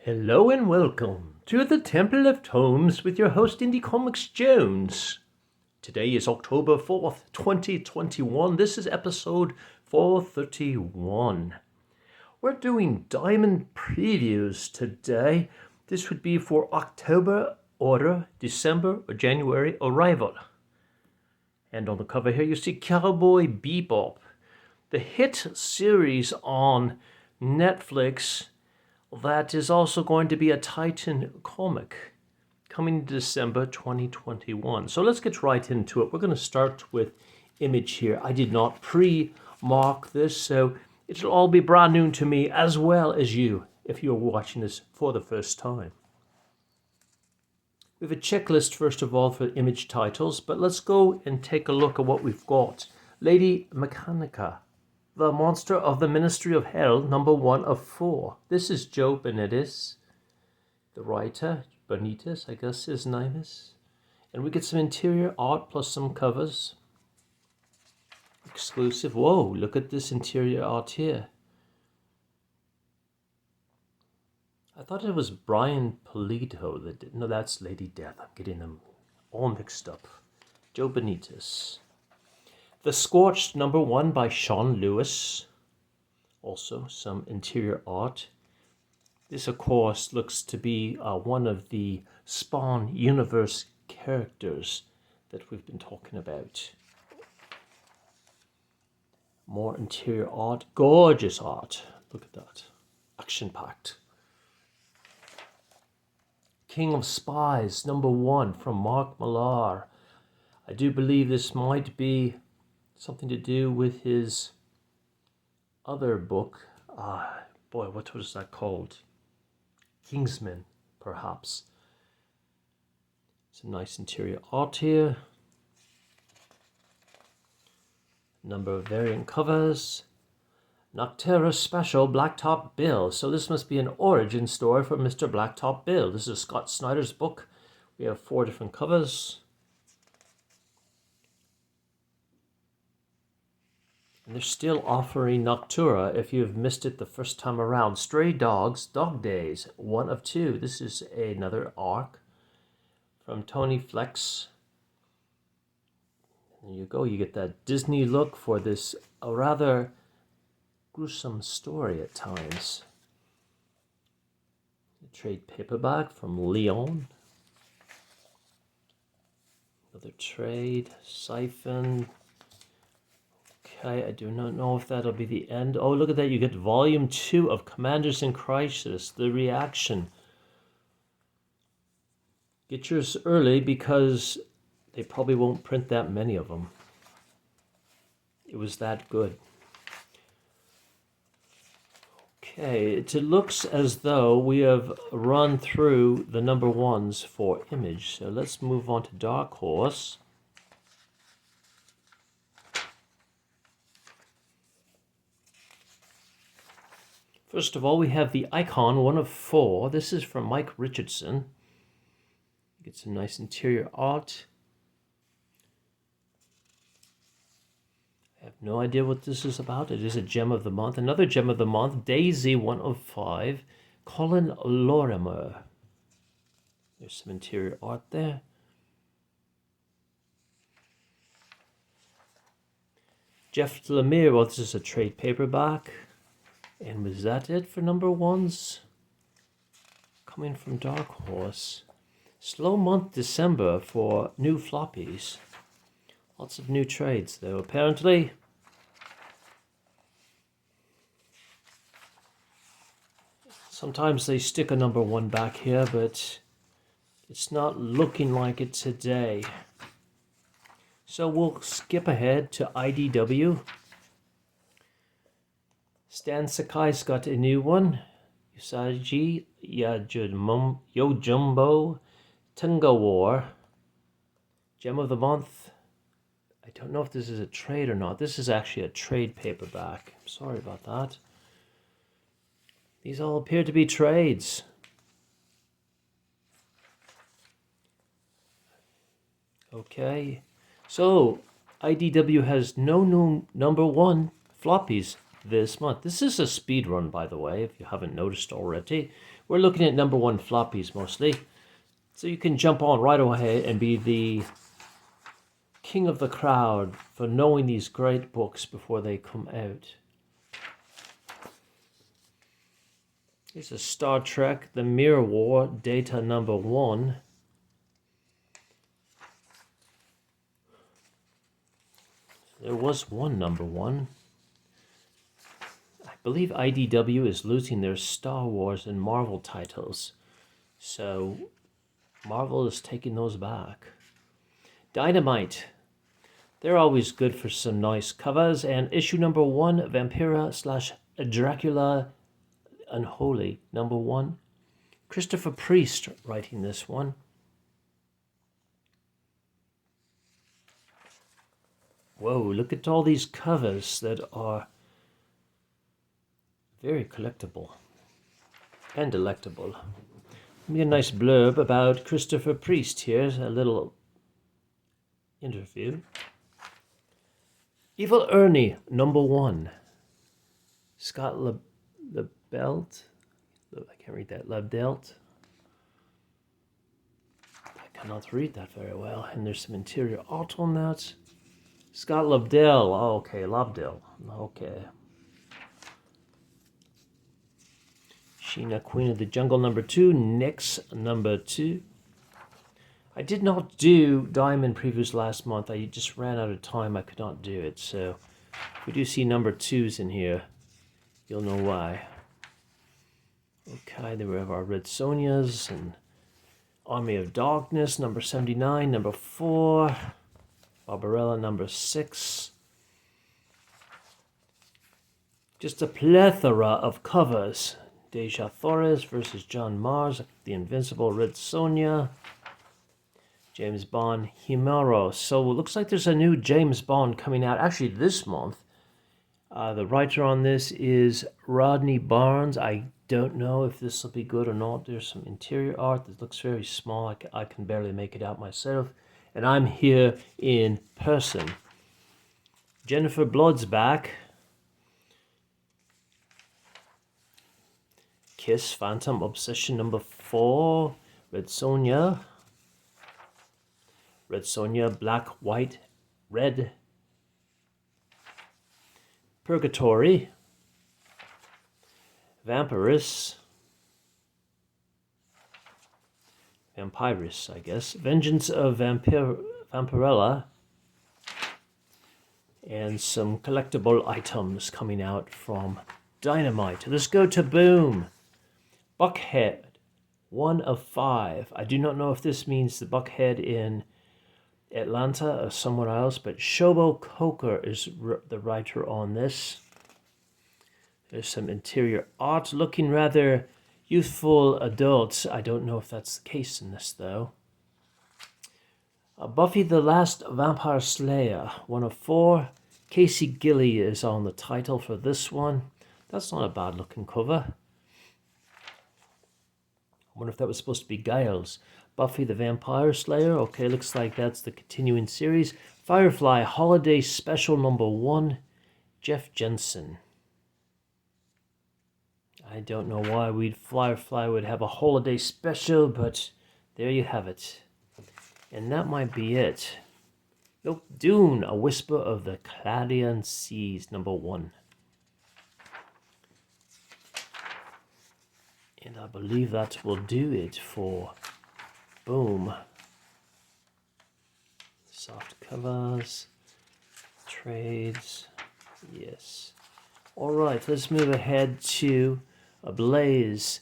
Hello and welcome to the Temple of Tomes with your host Indie Comics Jones. Today is October 4th, 2021. This is episode 431. We're doing diamond previews today. This would be for October order, December or January arrival. And on the cover here you see Cowboy Bebop, the hit series on Netflix that is also going to be a Titan comic coming December 2021. So let's get right into it. We're going to start with Image here. I did not pre-mark this, so it'll all be brand new to me as well as you if you're watching this for the first time. We have a checklist first of all for Image titles, but let's go and take a look at what we've got. Lady MECHANIKA, The Monster of the Ministry of Hell, number 1 of 4. This is Joe Benitez, the writer. Benitez, I guess his name is. And we get some interior art plus some covers. Exclusive. Whoa, look at this interior art here. I thought it was Brian Polito that did. No, that's Lady Death. I'm getting them all mixed up. Joe Benitez. The Scorched, number 1 by Sean Lewis. Also some interior art. This, of course, looks to be one of the Spawn universe characters that we've been talking about. More interior art. Gorgeous art. Look at that. Action-packed. King of Spies, number 1 from Mark Millar. I do believe this might be something to do with his other book. Boy, what was that called? Kingsman, perhaps. Some nice interior art here. Number of variant covers. Noctera Special Blacktop Bill. So this must be an origin story for Mr. Blacktop Bill. This is Scott Snyder's book. We have 4 different covers. And they're still offering Noctura if you've missed it the first time around. Stray Dogs, Dog Days, 1 of 2. This is another arc from Tony Flex. There you go. You get that Disney look for this rather gruesome story at times. A trade paperback from Leon. Another trade. Siphon. Okay, I do not know if that'll be the end. Oh, look at that. You get volume 2 of Commanders in Crisis, The Reaction. Get yours early because they probably won't print that many of them. It was that good. Okay, it looks as though we have run through the number 1s for Image. So let's move on to Dark Horse. First of all, we have the Icon, 1 of 4. This is from Mike Richardson. Get some nice interior art. I have no idea what this is about. It is a gem of the month. Another gem of the month, Daisy, 1 of 5. Colin Lorimer. There's some interior art there. Jeff Lemire, well, this is a trade paperback. And was that it for number 1s? Coming from Dark Horse. Slow month December for new Floppies. Lots of new trades though, apparently. Sometimes they stick a number 1 back here, but it's not looking like it today. So we'll skip ahead to IDW. Stan Sakai's got a new one. Usagi Yojimbo Tunga War. Gem of the Month. I don't know if this is a trade or not. This is actually a trade paperback. Sorry about that. These all appear to be trades. Okay. So, IDW has no new number 1 Floppies this month. This is a speed run, by the way, if you haven't noticed already. We're looking at number 1 floppies mostly. So you can jump on right away and be the king of the crowd for knowing these great books before they come out. Here's a Star Trek, The Mirror War, Data number 1. There was one number 1. I believe IDW is losing their Star Wars and Marvel titles. So Marvel is taking those back. Dynamite. They're always good for some nice covers. And issue number 1, Vampira / Dracula Unholy, number 1. Christopher Priest writing this one. Whoa, look at all these covers that are very collectible and delectable. Let me get a nice blurb about Christopher Priest. Here's a little interview. Evil Ernie, number 1. Scott LeBelt. I can't read that. LeBelt. I cannot read that very well. And there's some interior art on that. Scott Lobdell. Oh, okay, Lobdell. Okay. Sheena, Queen of the Jungle, number 2. Nyx, number 2. I did not do Diamond previews last month. I just ran out of time. I could not do it. So if we do see number 2s in here, you'll know why. Okay, then we have our Red Sonjas and Army of Darkness, number 79, number 4. Barbarella, number 6. Just a plethora of covers. Deja Torres versus John Mars, The Invincible Red Sonja. James Bond, Himaro. So it looks like there's a new James Bond coming out actually this month. The writer on this is Rodney Barnes. I don't know if this will be good or not. There's some interior art that looks very small. I can barely make it out myself. And I'm here in person. Jennifer Blood's back. Kiss, Phantom Obsession number 4. Red Sonja. Red Sonja, Black, White, Red. Purgatory. Vampirus. Vampirus, I guess. Vengeance of Vampirella. And some collectible items coming out from Dynamite. Let's go to Boom. Buckhead, 1 of 5. I do not know if this means the Buckhead in Atlanta or somewhere else, but Shobo Coker is the writer on this. There's some interior art looking rather youthful adults. I don't know if that's the case in this, though. Buffy the Last Vampire Slayer, 1 of 4. Casey Gilly is on the title for this one. That's not a bad looking cover. I wonder if that was supposed to be Giles. Buffy the Vampire Slayer. Okay, looks like that's the continuing series. Firefly Holiday Special number 1. Jeff Jensen. I don't know why Firefly would have a holiday special, but there you have it. And that might be it. Nope, Dune, A Whisper of the Clarion Seas, number 1. And I believe that will do it for Boom. Soft covers, trades, yes. All right, let's move ahead to Ablaze.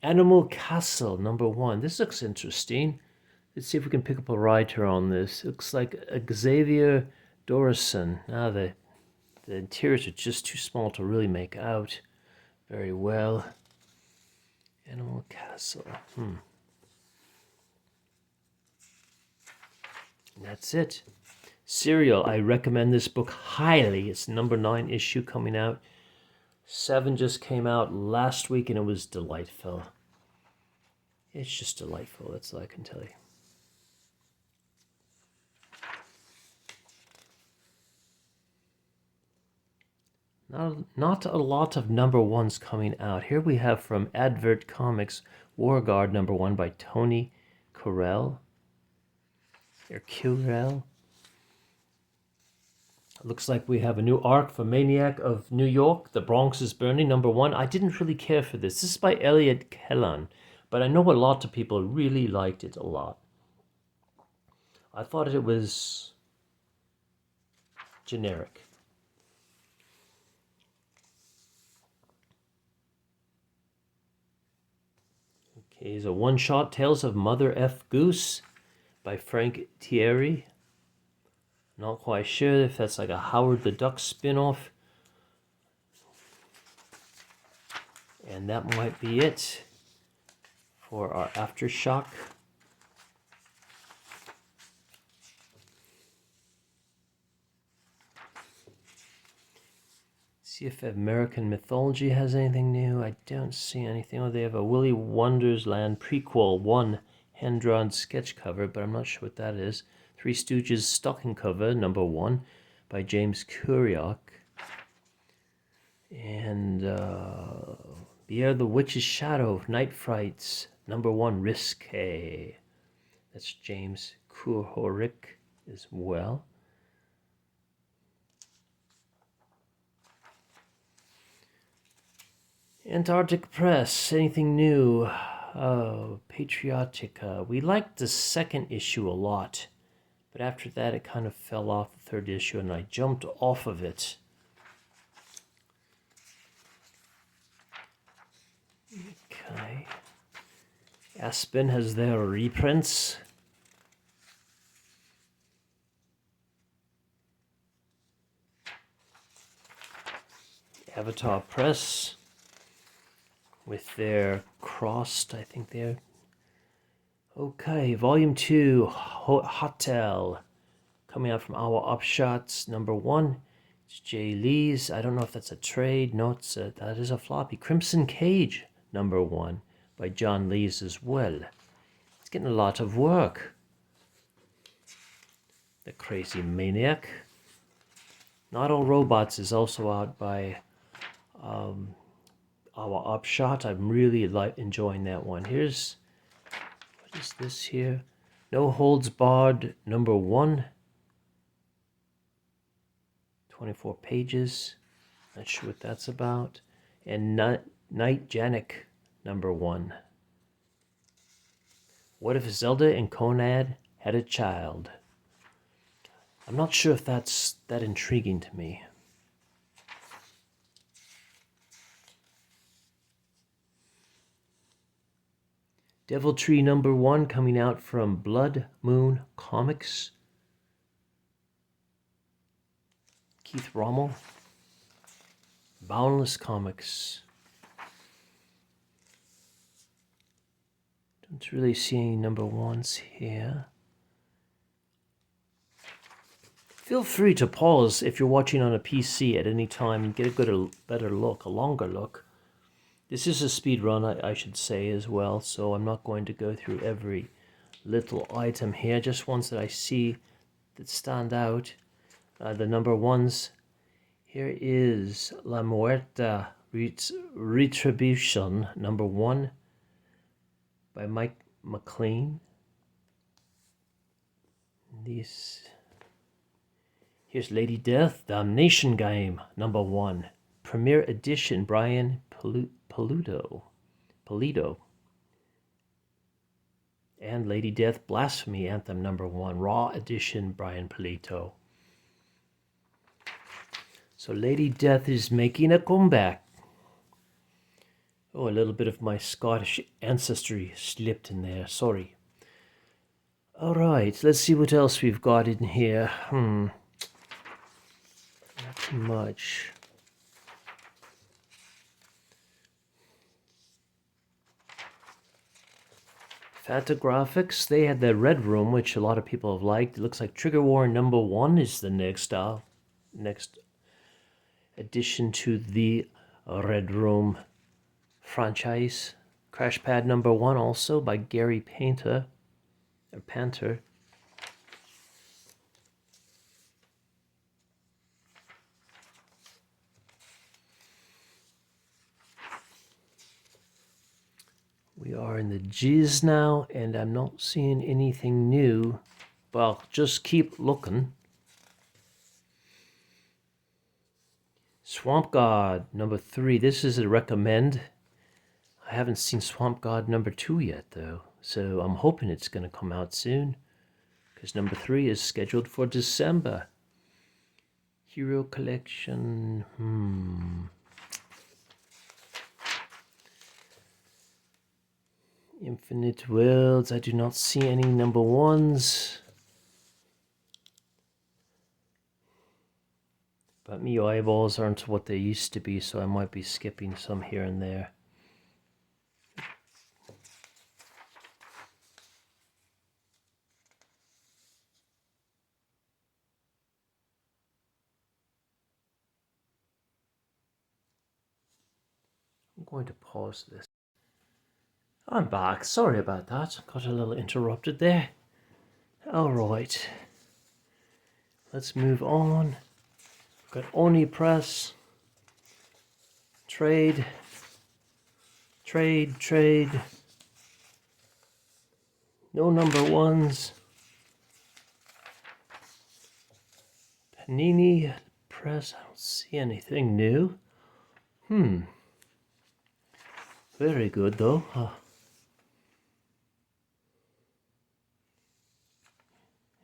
Animal Castle, number 1. This looks interesting. Let's see if we can pick up a writer on this. Looks like Xavier Dorison. Now the interiors are just too small to really make out very well. Animal Castle. And that's it. Serial. I recommend this book highly. It's number 9 issue coming out. 7 just came out last week and it was delightful. It's just delightful. That's all I can tell you. Not a lot of number ones coming out. Here we have from Advert Comics, War Guard number 1 by Tony Currell. Or Currell. Looks like we have a new arc for Maniac of New York, The Bronx is Burning, number 1. I didn't really care for this. This is by Elliot Kellan, but I know a lot of people really liked it a lot. I thought it was generic. Okay, here's a one-shot, Tales of Mother F. Goose by Frank Thierry. Not quite sure if that's like a Howard the Duck spin-off. And that might be it for our Aftershock. See if American Mythology has anything new. I don't see anything. Oh, they have a Willy Wonderland prequel 1 hand-drawn sketch cover, but I'm not sure what that is. Three Stooges stocking cover, number 1, by James Kuriak. And Bear the Witch's Shadow, Night Frights, number 1, Risque. That's James Kuriak as well. Antarctic Press, anything new? Oh, Patriotica. We liked the second issue a lot. But after that, it kind of fell off the third issue, and I jumped off of it. Okay. Aspen has their reprints. Avatar Press with their crossed, I think they're... Okay, Volume 2, Hotel, coming out from Our Upshots, number 1. It's Jay Lee's. I don't know if that's a trade. No, that is a floppy. Crimson Cage, number 1, by John Lees as well. It's getting a lot of work. The Crazy Maniac. Not All Robots is also out by Our Upshot. I'm really enjoying that one. Here's... What is this here? No Holds Barred, number 1. 24 pages. Not sure what that's about. And Night Janik, number 1. What if Zelda and Conad had a child? I'm not sure if that's that intriguing to me. Devil Tree number 1 coming out from Blood Moon Comics. Keith Rommel. Boundless Comics. Don't really see any number 1s here. Feel free to pause if you're watching on a PC at any time and get a better look, a longer look. This is a speed run, I should say, as well, so I'm not going to go through every little item here, just ones that I see that stand out. The number 1s. Here is La Muerta Retribution, number 1, by Mike McLean. Here's Lady Death, Damnation Game, number 1. Premiere edition, Brian Pulido. And Lady Death, Blasphemy Anthem, number 1. Raw edition, Brian Pulido. So Lady Death is making a comeback. Oh, a little bit of my Scottish ancestry slipped in there. Sorry. All right, let's see what else we've got in here. Not too much. Fantagraphics, they had the Red Room, which a lot of people have liked. It looks like Trigger War number 1 is the next addition to the Red Room franchise. Crash Pad number 1 also by Gary Painter. in the G's now, and I'm not seeing anything new. Well, just keep looking. Swamp God number 3. This is a recommend. I haven't seen Swamp God number 2 yet, though, so I'm hoping it's going to come out soon, because number 3 is scheduled for December. Hero Collection. Infinite Worlds. I do not see any number 1s. But me eyeballs aren't what they used to be, so I might be skipping some here and there. I'm going to pause this. I'm back. Sorry about that. Got a little interrupted there. Alright. Let's move on. We've got Oni Press. Trade. No number 1s. Panini Press. I don't see anything new. Very good though.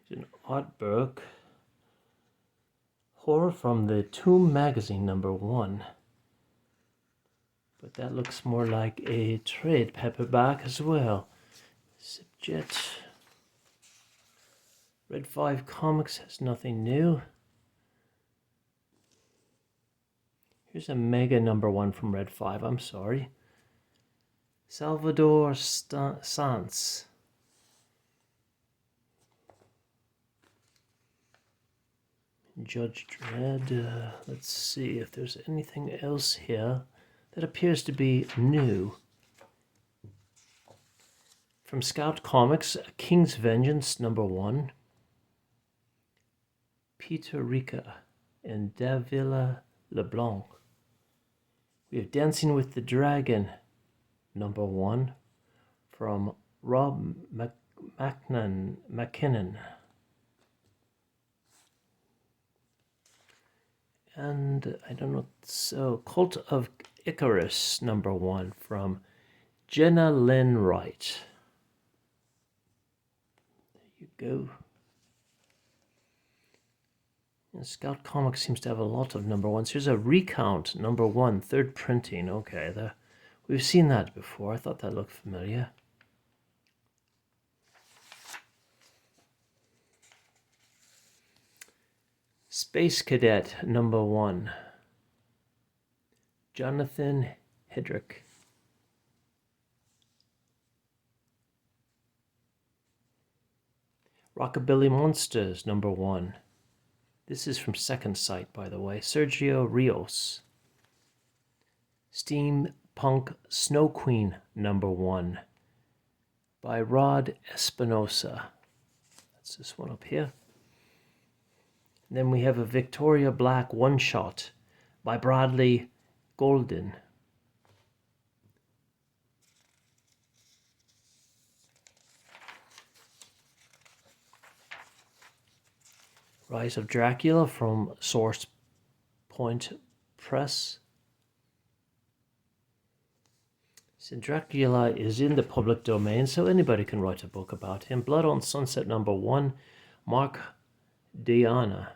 It's an artwork. Horror from the Tomb magazine number 1. But that looks more like a trade paperback as well. Subjet. Red 5 Comics has nothing new. Here's a mega number 1 from Red 5. I'm sorry. Salvador Sanz. Judge Dredd. Let's see if there's anything else here that appears to be new. From Scout Comics, King's Vengeance number 1. Peter Rica and Davila LeBlanc. We have Dancing with the Dragon number 1 from Rob McKinnon. And I don't know, so Cult of Icarus number 1 from Jenna Lynn Wright. There you go. And Scout Comics seems to have a lot of number 1s. Here's a Recount number 1, 3rd printing. Okay, we've seen that before. I thought that looked familiar. Space Cadet number 1. Jonathan Hedrick. Rockabilly Monsters number 1. This is from Second Sight, by the way. Sergio Rios. Steampunk Snow Queen number 1 by Rod Espinosa. That's this one up here. And then we have a Victoria Black one-shot by Bradley Golden. Rise of Dracula from Source Point Press. So Dracula is in the public domain, so anybody can write a book about him. Blood on Sunset number 1, Mark Diana.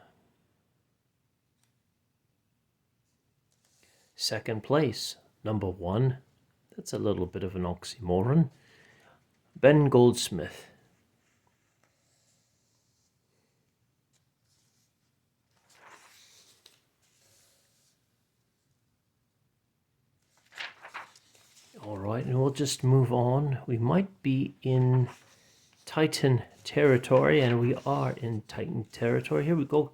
Second Place, number 1. That's a little bit of an oxymoron. Ben Goldsmith. All right, and we'll just move on. We might be in Titan territory, and we are in Titan territory. Here we go.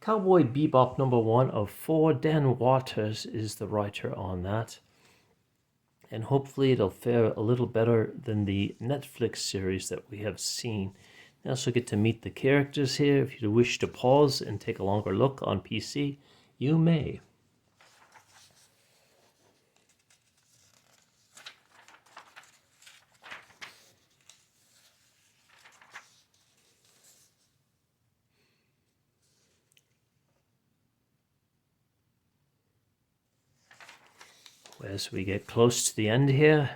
Cowboy Bebop number 1 of 4. Dan Waters is the writer on that. And hopefully it'll fare a little better than the Netflix series that we have seen. You also get to meet the characters here. If you wish to pause and take a longer look on PC, you may. As we get close to the end here,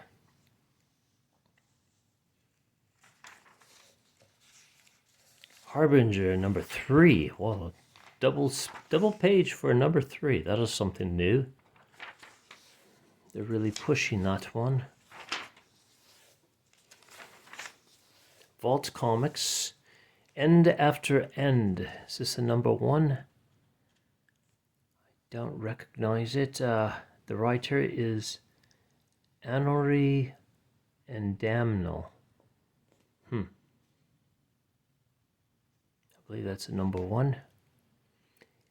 Harbinger number 3. Well, double page for number 3. That is something new. They're really pushing that one. Vault Comics, End After End. Is this a number 1? I don't recognize it. The writer is Anori and Damnel. I believe that's a number 1.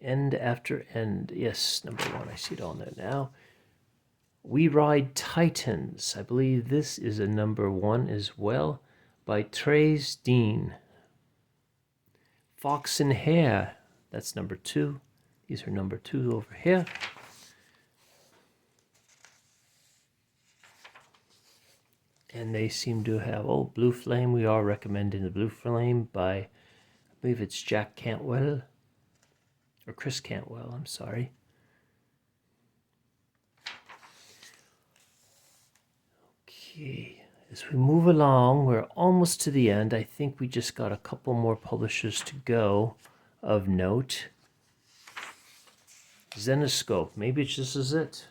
End After End. Yes, number 1. I see it on there now. We Ride Titans. I believe this is a number 1 as well, by Trace Dean. Fox and Hare. That's number 2. These are number 2 over here. And they seem to have, Blue Flame. We are recommending the Blue Flame by, I believe it's Jack Cantwell. Or Chris Cantwell, I'm sorry. Okay, as we move along, we're almost to the end. I think we just got a couple more publishers to go of note. Zenoscope, maybe this is it.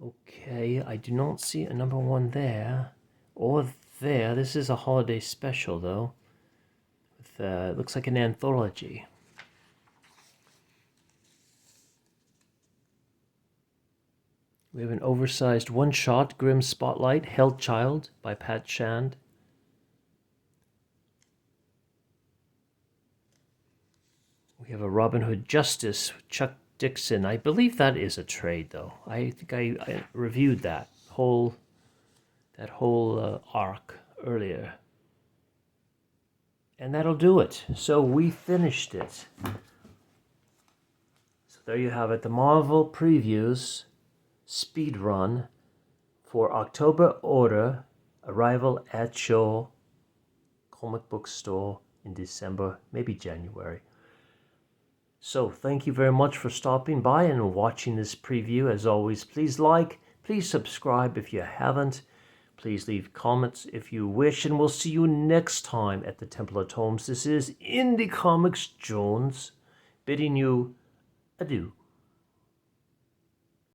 Okay, I do not see a number 1 there or there. This is a holiday special though. With, it looks like an anthology. We have an oversized one-shot, Grim Spotlight, Held Child by Pat Shand. We have a Robin Hood Justice with Chuck Dixon. I believe that is a trade, though. I think I reviewed that whole arc earlier. And that'll do it. So we finished it. So there you have it. The Marvel Previews speed run for October order, arrival at your comic book store in December, maybe January. So thank you very much for stopping by and watching this preview. As always, please like, please subscribe if you haven't. Please leave comments if you wish, and we'll see you next time at the Temple of Tomes. This is Indie Comics Jones bidding you adieu.